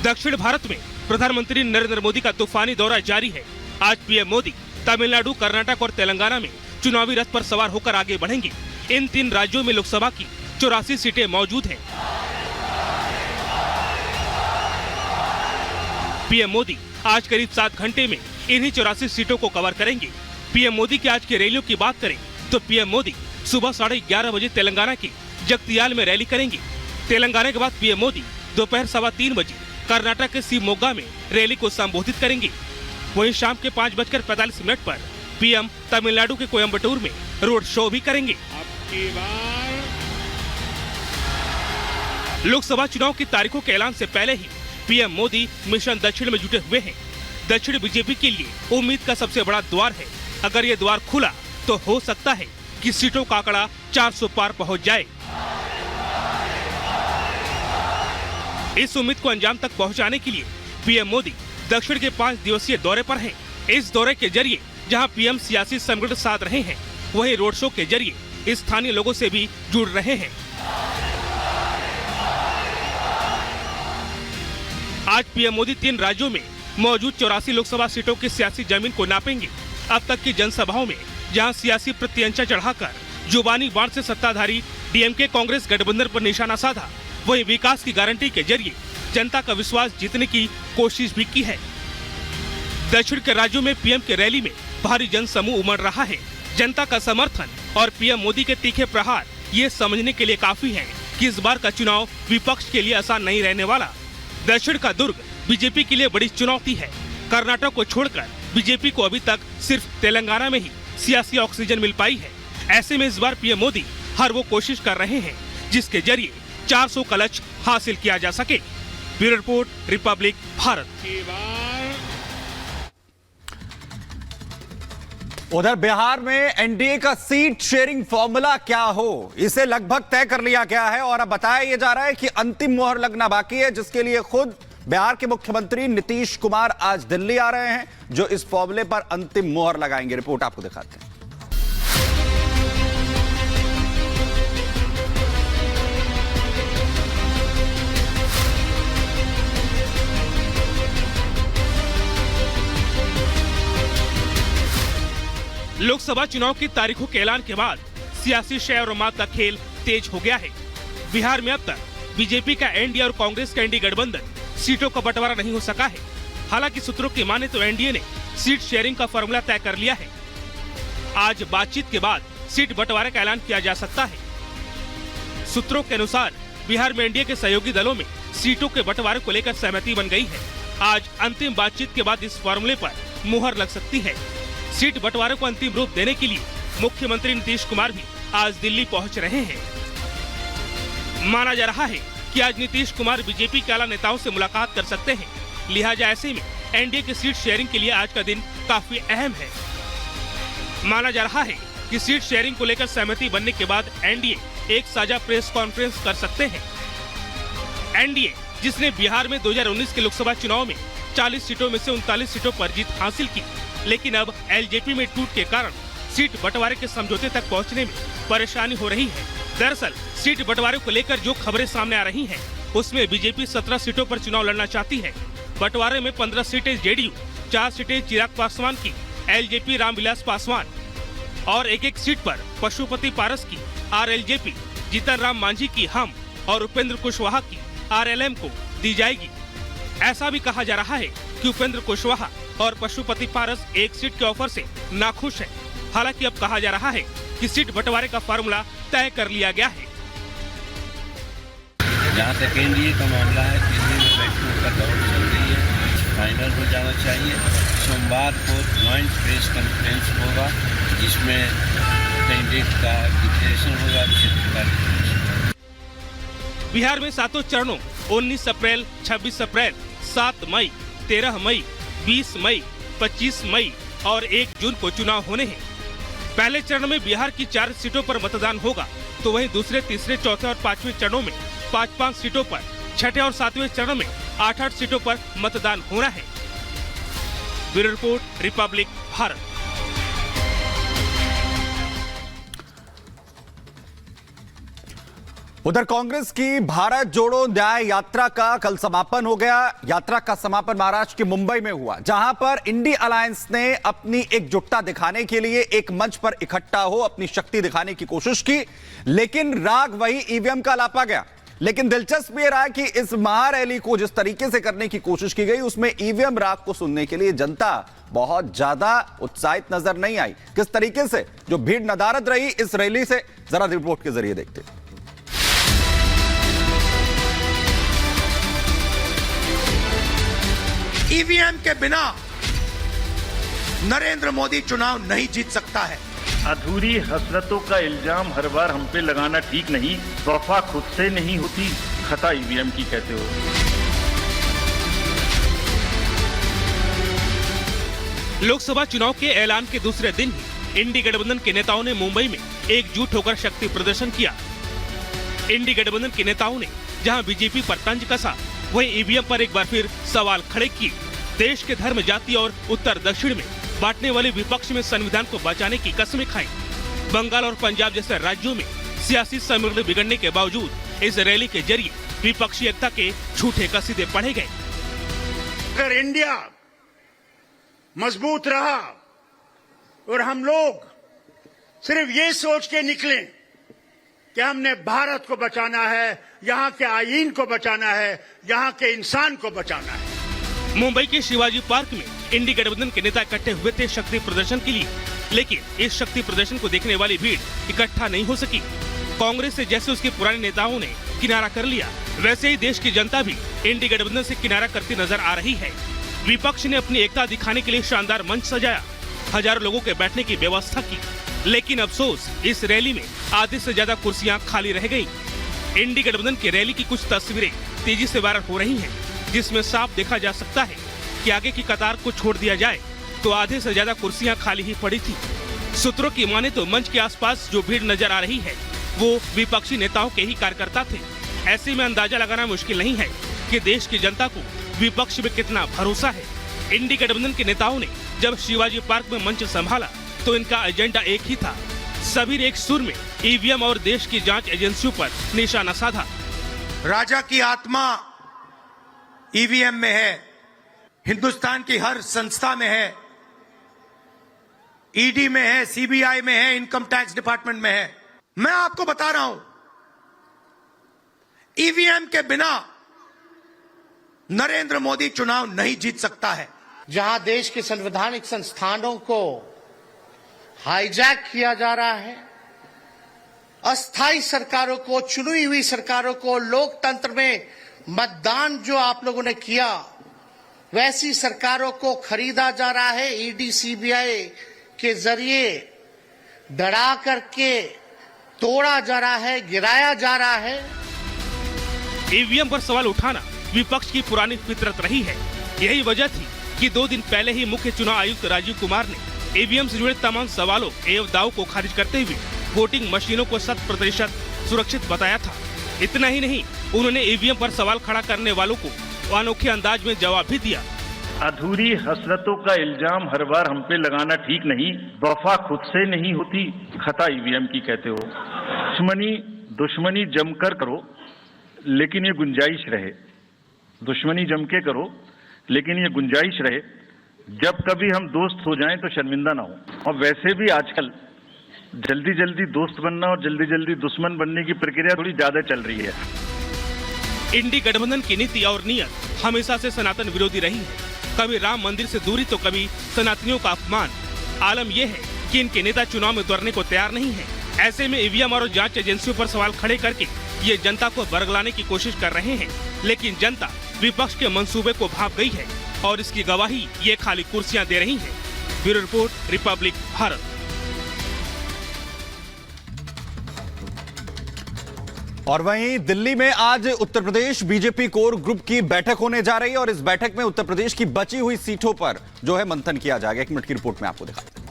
दक्षिण भारत में प्रधानमंत्री नरेंद्र मोदी का तूफानी दौरा जारी है। आज पीएम मोदी तमिलनाडु, कर्नाटक और तेलंगाना में चुनावी रथ पर सवार होकर आगे बढ़ेंगे। इन 3 राज्यों में लोकसभा की 84 सीटें मौजूद हैं। पीएम मोदी आज करीब 7 घंटे में इन्हीं 84 सीटों को कवर करेंगे। पीएम मोदी की आज की रैलियों की बात करें तो पीएम मोदी सुबह 11:30 बजे तेलंगाना के जगतियाल में रैली करेंगे। तेलंगाना के बाद पीएम मोदी दोपहर 3:15 बजे कर्नाटक के शिवमोगा में रैली को संबोधित करेंगे। वहीं शाम के 5:45 पर पीएम तमिलनाडु के कोयम्बटूर में रोड शो भी करेंगे। लोकसभा चुनाव की तारीखों के ऐलान से पहले ही पीएम मोदी मिशन दक्षिण में जुटे हुए हैं। दक्षिण बीजेपी के लिए उम्मीद का सबसे बड़ा द्वार है। अगर ये द्वार खुला तो हो सकता है कि सीटों का आंकड़ा 400 पार पहुंच जाए। इस उम्मीद को अंजाम तक पहुंचाने के लिए पीएम मोदी दक्षिण के 5 दिवसीय दौरे पर हैं। इस दौरे के जरिए जहां पीएम सियासी संगठन साध रहे हैं, वहीं रोड शो के जरिए स्थानीय लोगों से भी जुड़ रहे हैं। आज पीएम मोदी 3 राज्यों में मौजूद 84 लोकसभा सीटों की सियासी जमीन को नापेंगे। अब तक की जनसभाओं में जहां सियासी प्रत्यंचा चढ़ाकर जुबानी बाण से सत्ताधारी डीएमके कांग्रेस गठबंधन पर निशाना साधा, वहीं विकास की गारंटी के जरिए जनता का विश्वास जीतने की कोशिश भी की है। दक्षिण के राज्यों में पीएम की रैली में भारी जनसमूह उमड़ रहा है। जनता का समर्थन और पीएम मोदी के तीखे प्रहार ये समझने के लिए काफी है कि इस बार का चुनाव विपक्ष के लिए आसान नहीं रहने वाला। दक्षिण का दुर्ग बीजेपी के लिए बड़ी चुनौती है। कर्नाटक को छोड़कर बीजेपी को अभी तक सिर्फ तेलंगाना में ही सियासी ऑक्सीजन मिल पाई है। ऐसे में इस बार पीएम मोदी हर वो कोशिश कर रहे हैं जिसके जरिए 400 का लक्ष्य हासिल किया जा सके। Bureau report, Republic Bharat. उधर बिहार में एनडीए का सीट शेयरिंग फॉर्मूला क्या हो, इसे लगभग तय कर लिया गया है और अब बताया जा रहा है कि अंतिम मोहर लगना बाकी है, जिसके लिए खुद बिहार के मुख्यमंत्री नीतीश कुमार आज दिल्ली आ रहे हैं, जो इस फॉर्मूले पर अंतिम मोहर लगाएंगे। रिपोर्ट आपको दिखाते हैं। लोकसभा चुनाव की तारीखों के ऐलान के बाद सियासी शय और मात का खेल तेज हो गया है। बिहार में अब तक बीजेपी का एनडीए और कांग्रेस का एनडीए गठबंधन सीटों का बंटवारा नहीं हो सका है। हालांकि सूत्रों की माने तो एनडीए ने सीट शेयरिंग का फॉर्मूला तय कर लिया है। आज बातचीत के बाद सीट बंटवारे का ऐलान किया जा सकता है। सूत्रों के अनुसार बिहार में एनडीए के सहयोगी दलों में सीटों के बंटवारे को लेकर सहमति बन गई है। आज अंतिम बातचीत के बाद इस फॉर्मूले पर मुहर लग सकती है। सीट बंटवारे को अंतिम रूप देने के लिए मुख्यमंत्री नीतीश कुमार भी आज दिल्ली पहुंच रहे हैं। माना जा रहा है कि आज नीतीश कुमार बीजेपी के आला नेताओं से मुलाकात कर सकते हैं। लिहाजा ऐसे में एनडीए की सीट शेयरिंग के लिए आज का दिन काफी अहम है। माना जा रहा है कि सीट शेयरिंग को लेकर सहमति बनने के बाद एनडीए एक साझा प्रेस कॉन्फ्रेंस कर सकते हैं। एनडीए जिसने बिहार में 2019 के लोकसभा चुनाव में 40 सीटों में से 39 सीटों पर जीत हासिल की, लेकिन अब एलजेपी में टूट के कारण सीट बंटवारे के समझौते तक पहुंचने में परेशानी हो रही है। दरअसल सीट बंटवारे को लेकर जो खबरें सामने आ रही हैं, उसमें बीजेपी 17 सीटों पर चुनाव लड़ना चाहती है। बंटवारे में 15 सीटें जेडीयू, 4 सीटें चिराग पासवान की, एलजेपी रामविलास पासवान और एक सीट पर पशुपति पारस की आरएलजेपी, जीतन राम मांझी की हम और उपेंद्र कुशवाहा की आरएलएम को दी जाएगी। ऐसा भी कहा जा रहा है कि उपेंद्र कुशवाहा और पशुपति पारस एक सीट के ऑफर से नाखुश है। हालांकि अब कहा जा रहा है कि सीट बंटवारे का फार्मूला तय कर लिया गया है। जहाँ तक एनडीए का मामला है, दिल्ली में बैठकों का दौर चल रही है, फाइनल हो जाना चाहिए। सोमवार को ज्वाइंट प्रेस कॉन्फ्रेंस होगा, जिसमें कैंडिडेट का डिक्लेरेशन होगा। बिहार में 7 चरणों 19 अप्रैल, 26 अप्रैल, 7 मई, 13 मई, 20 मई, 25 मई और 1 जून को चुनाव होने हैं। पहले चरण में बिहार की 4 सीटों पर मतदान होगा, तो वहीं दूसरे, तीसरे, चौथे और 5वें चरणों में 5-5 सीटों पर, छठे और 7वें चरण में 8-8 सीटों पर मतदान होना है। Bureau report, Republic Bharat. उधर कांग्रेस की भारत जोड़ो न्याय यात्रा का कल समापन हो गया। यात्रा का समापन महाराष्ट्र के मुंबई में हुआ, जहां पर इंडी अलायंस ने अपनी एकजुटता दिखाने के लिए एक मंच पर इकट्ठा हो अपनी शक्ति दिखाने की कोशिश की, लेकिन राग वही ईवीएम का लापा गया। लेकिन दिलचस्प ये रहा कि इस महारैली को जिस तरीके से करने की कोशिश की गई, उसमें ईवीएम राग को सुनने के लिए जनता बहुत ज्यादा उत्साहित नजर नहीं आई। किस तरीके से जो भीड़ नदारद रही इस रैली से, जरा रिपोर्ट के जरिए देखते हैं। ईवीएम के बिना नरेंद्र मोदी चुनाव नहीं जीत सकता है। अधूरी हसरतों का इल्जाम हर बार हम पे लगाना ठीक नहीं। वफा खुद से नहीं होती, खता ईवीएम की कहते हो। लोकसभा चुनाव के ऐलान के दूसरे दिन ही इंडी गठबंधन के नेताओं ने मुंबई में एकजुट होकर शक्ति प्रदर्शन किया। इंडी गठबंधन के नेताओं ने जहां बीजेपी पर तंज कसा, वहीं ईवीएम पर एक बार फिर सवाल खड़े किए। देश के धर्म, जाति और उत्तर दक्षिण में बांटने वाले विपक्ष में संविधान को बचाने की कसमें खाई। बंगाल और पंजाब जैसे राज्यों में सियासी समीकरण बिगड़ने के बावजूद इस रैली के जरिए विपक्षी एकता के झूठे कसीदे पढ़े गए। अगर इंडिया मजबूत रहा और हम लोग सिर्फ ये सोच के निकले कि हमने भारत को बचाना है, यहाँ के आईन को बचाना है, यहाँ के इंसान को बचाना है। मुंबई के शिवाजी पार्क में इंडी गठबंधन के नेता इकट्ठे हुए थे शक्ति प्रदर्शन के लिए, लेकिन इस शक्ति प्रदर्शन को देखने वाली भीड़ इकट्ठा नहीं हो सकी। कांग्रेस से जैसे उसके पुराने नेताओं ने किनारा कर लिया, वैसे ही देश की जनता भी इंडी गठबंधन से किनारा करती नजर आ रही है। विपक्ष ने अपनी एकता दिखाने के लिए शानदार मंच सजाया, हजारों लोगों के बैठने की व्यवस्था की, लेकिन अफसोस इस रैली में आधे से ज्यादा कुर्सियां खाली रह गई। इंडी गठबंधन की रैली की कुछ तस्वीरें तेजी से वायरल हो रही हैं, जिसमें साफ देखा जा सकता है कि आगे की कतार को छोड़ दिया जाए तो आधे से ज्यादा कुर्सियां खाली ही पड़ी थी। सूत्रों की माने तो मंच के आसपास जो भीड़ नजर आ रही है वो विपक्षी नेताओं के ही कार्यकर्ता थे। ऐसे में अंदाजा लगाना मुश्किल नहीं है कि देश की जनता को विपक्ष में कितना भरोसा है। इंडी गठबंधन के नेताओं ने जब शिवाजी पार्क में मंच संभाला तो इनका एजेंडा एक ही था। सभी ने एक सुर में ईवीएम और देश की जांच एजेंसियों पर निशाना साधा। राजा की आत्मा ईवीएम में है, हिंदुस्तान की हर संस्था में है, ईडी में है, सीबीआई में है, इनकम टैक्स डिपार्टमेंट में है। मैं आपको बता रहा हूं, ईवीएम के बिना नरेंद्र मोदी चुनाव नहीं जीत सकता है। जहां देश के संवैधानिक संस्थानों को हाईजैक किया जा रहा है, अस्थायी सरकारों को, चुनी हुई सरकारों को, लोकतंत्र में मतदान जो आप लोगों ने किया वैसी सरकारों को खरीदा जा रहा है, ईडी सीबीआई के जरिए डरा करके तोड़ा जा रहा है, गिराया जा रहा है। ईवीएम पर सवाल उठाना विपक्ष की पुरानी फितरत रही है। यही वजह थी कि 2 दिन पहले ही मुख्य चुनाव आयुक्त राजीव कुमार ने ईवीएम से जुड़े तमाम सवालों एवं दावों को खारिज करते हुए वोटिंग मशीनों को 100% सुरक्षित बताया था। इतना ही नहीं, उन्होंने ईवीएम पर सवाल खड़ा करने वालों को अनोखे अंदाज में जवाब भी दिया। अधूरी हसरतों का इल्जाम हर बार हम पे लगाना ठीक नहीं। वफा खुद से नहीं होती, खता ईवीएम की कहते हो। दुश्मनी जमकर करो, लेकिन ये गुंजाइश रहे। दुश्मनी जम के करो, लेकिन ये गुंजाइश रहे, जब कभी हम दोस्त हो जाएं तो शर्मिंदा ना हो। और वैसे भी आजकल जल्दी जल्दी दोस्त बनना और जल्दी जल्दी दुश्मन बनने की प्रक्रिया थोड़ी ज्यादा चल रही है। इंडी गठबंधन की नीति और नियत हमेशा से सनातन विरोधी रही है। कभी राम मंदिर से दूरी तो कभी सनातनियों का अपमान। आलम यह है कि इनके नेता चुनाव में उतरने को तैयार नहीं है। ऐसे में ईवीएम और जांच एजेंसियों पर सवाल खड़े करके ये जनता को बरगलाने की कोशिश कर रहे हैं, लेकिन जनता विपक्ष के मंसूबे को भाप गई है और इसकी गवाही ये खाली कुर्सियां दे रही हैं। Bureau report, Republic Bharat. और वहीं दिल्ली में आज Uttar Pradesh BJP core group की बैठक होने जा रही है और इस बैठक में उत्तर प्रदेश की बची हुई सीटों पर जो है मंथन किया जाएगा। 1 मिनट की रिपोर्ट में आपको दिखाते हैं।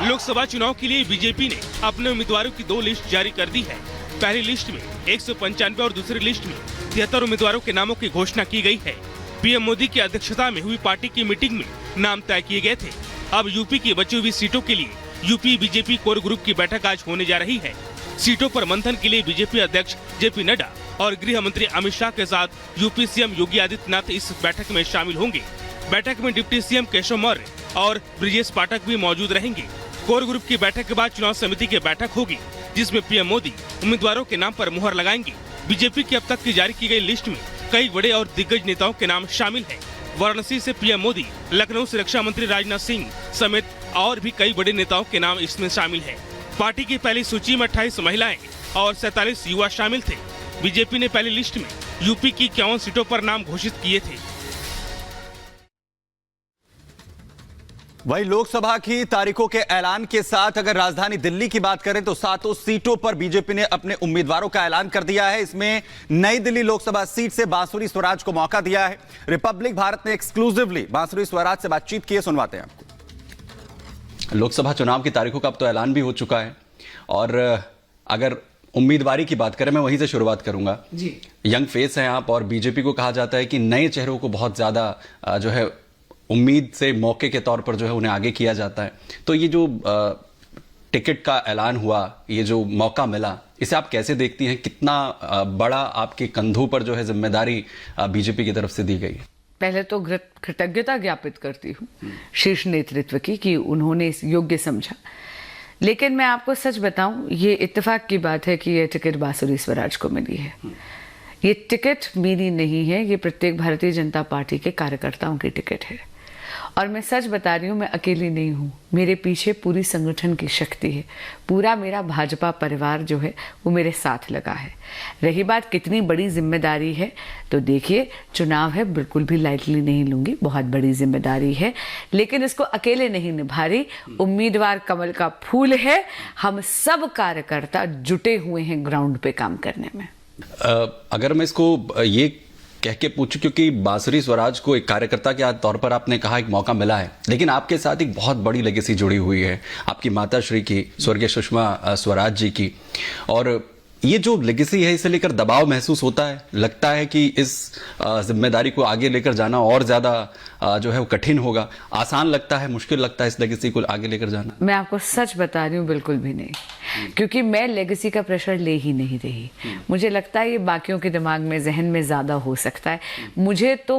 लोकसभा चुनाव के लिए बीजेपी ने अपने उम्मीदवारों की 2 लिस्ट जारी कर दी है। पहली लिस्ट में 195 और दूसरी लिस्ट में 73 उम्मीदवारों के नामों की घोषणा की गई है। पीएम मोदी की अध्यक्षता में हुई पार्टी की मीटिंग में नाम तय किए गए थे। अब यूपी की बची हुई सीटों के लिए यूपी बीजेपी कोर ग्रुप की बैठक आज होने जा रही है। सीटों पर मंथन के लिए बीजेपी अध्यक्ष जेपी नड्डा और गृह मंत्री अमित शाह के साथ यूपी सीएम योगी आदित्यनाथ इस बैठक में शामिल होंगे। बैठक में डिप्टी सीएम केशव मौर्य और ब्रिजेश पाठक भी मौजूद रहेंगे। कोर ग्रुप की बैठक के बाद चुनाव समिति की बैठक होगी, जिसमें पीएम मोदी उम्मीदवारों के नाम पर मुहर लगाएंगे। बीजेपी की अब तक की जारी की गई लिस्ट में कई बड़े और दिग्गज नेताओं के नाम शामिल हैं। वाराणसी से पीएम मोदी, लखनऊ से रक्षा मंत्री राजनाथ सिंह समेत और भी कई बड़े नेताओं के नाम इसमें शामिल हैं। पार्टी की पहली सूची में 28 महिलाएं और 47 युवा शामिल थे। बीजेपी ने पहली लिस्ट में यूपी की 51 सीटों पर नाम घोषित किए थे। वहीं लोकसभा की तारीखों के ऐलान के साथ अगर राजधानी दिल्ली की बात करें तो 7 सीटों पर बीजेपी ने अपने उम्मीदवारों का ऐलान कर दिया है। इसमें नई दिल्ली लोकसभा सीट से बांसुरी स्वराज को मौका दिया है। रिपब्लिक भारत ने एक्सक्लूसिवली बांसुरी स्वराज से बातचीत की है, सुनवाते हैं आपको। लोकसभा चुनाव की तारीखों का अब तो ऐलान भी हो चुका है और अगर उम्मीदवारी की बात करें, मैं वहीं से शुरुआत करूंगा जी। यंग फेस हैं आप और बीजेपी को कहा जाता है कि नए चेहरों को बहुत ज्यादा जो है उम्मीद से मौके के तौर पर जो है उन्हें आगे किया जाता है। तो ये जो टिकट का ऐलान हुआ, ये जो मौका मिला, इसे आप कैसे देखती हैं? कितना बड़ा आपके कंधों पर जो है जिम्मेदारी बीजेपी की तरफ से दी गई है? पहले तो कृतज्ञता ज्ञापित करती हूँ शीर्ष नेतृत्व की कि उन्होंने इस योग्य समझा। लेकिन मैं आपको सच बताऊं, ये इत्तेफाक की बात है कि ये टिकट बांसुरी स्वराज को मिली है। ये टिकट मेरी नहीं है, ये प्रत्येक भारतीय जनता पार्टी के कार्यकर्ताओं की टिकट है। और मैं सच बता रही हूँ, मैं अकेली नहीं हूँ, मेरे पीछे पूरी संगठन की शक्ति है। पूरा मेरा भाजपा परिवार जो है वो मेरे साथ लगा है। रही बात कितनी बड़ी जिम्मेदारी है, तो देखिए चुनाव है, बिल्कुल भी लाइटली नहीं लूंगी, बहुत बड़ी जिम्मेदारी है, लेकिन इसको अकेले नहीं निभा रही। उम्मीदवार कमल का फूल है, हम सब कार्यकर्ता जुटे हुए हैं ग्राउंड पे काम करने में। अगर मैं इसको ये कह के पूछूं, क्योंकि बांसुरी स्वराज को एक कार्यकर्ता के तौर पर आपने कहा एक मौका मिला है, लेकिन आपके साथ एक बहुत बड़ी लेगेसी जुड़ी हुई है आपकी माता श्री की, स्वर्गीय सुषमा स्वराज जी की। और ये जो लेगेसी है, इसे लेकर दबाव महसूस होता है? लगता है कि इस जिम्मेदारी को आगे लेकर जाना और ज्यादा जो है वो कठिन होगा? आसान लगता है, मुश्किल लगता है इस लेगेसी को आगे लेकर जाना? मैं आपको सच बता रही हूँ, बिल्कुल भी नहीं, क्योंकि मैं लेगेसी का प्रेशर ले ही नहीं रही। मुझे लगता है ये बाकियों के दिमाग में, जहन में ज्यादा हो सकता है। मुझे तो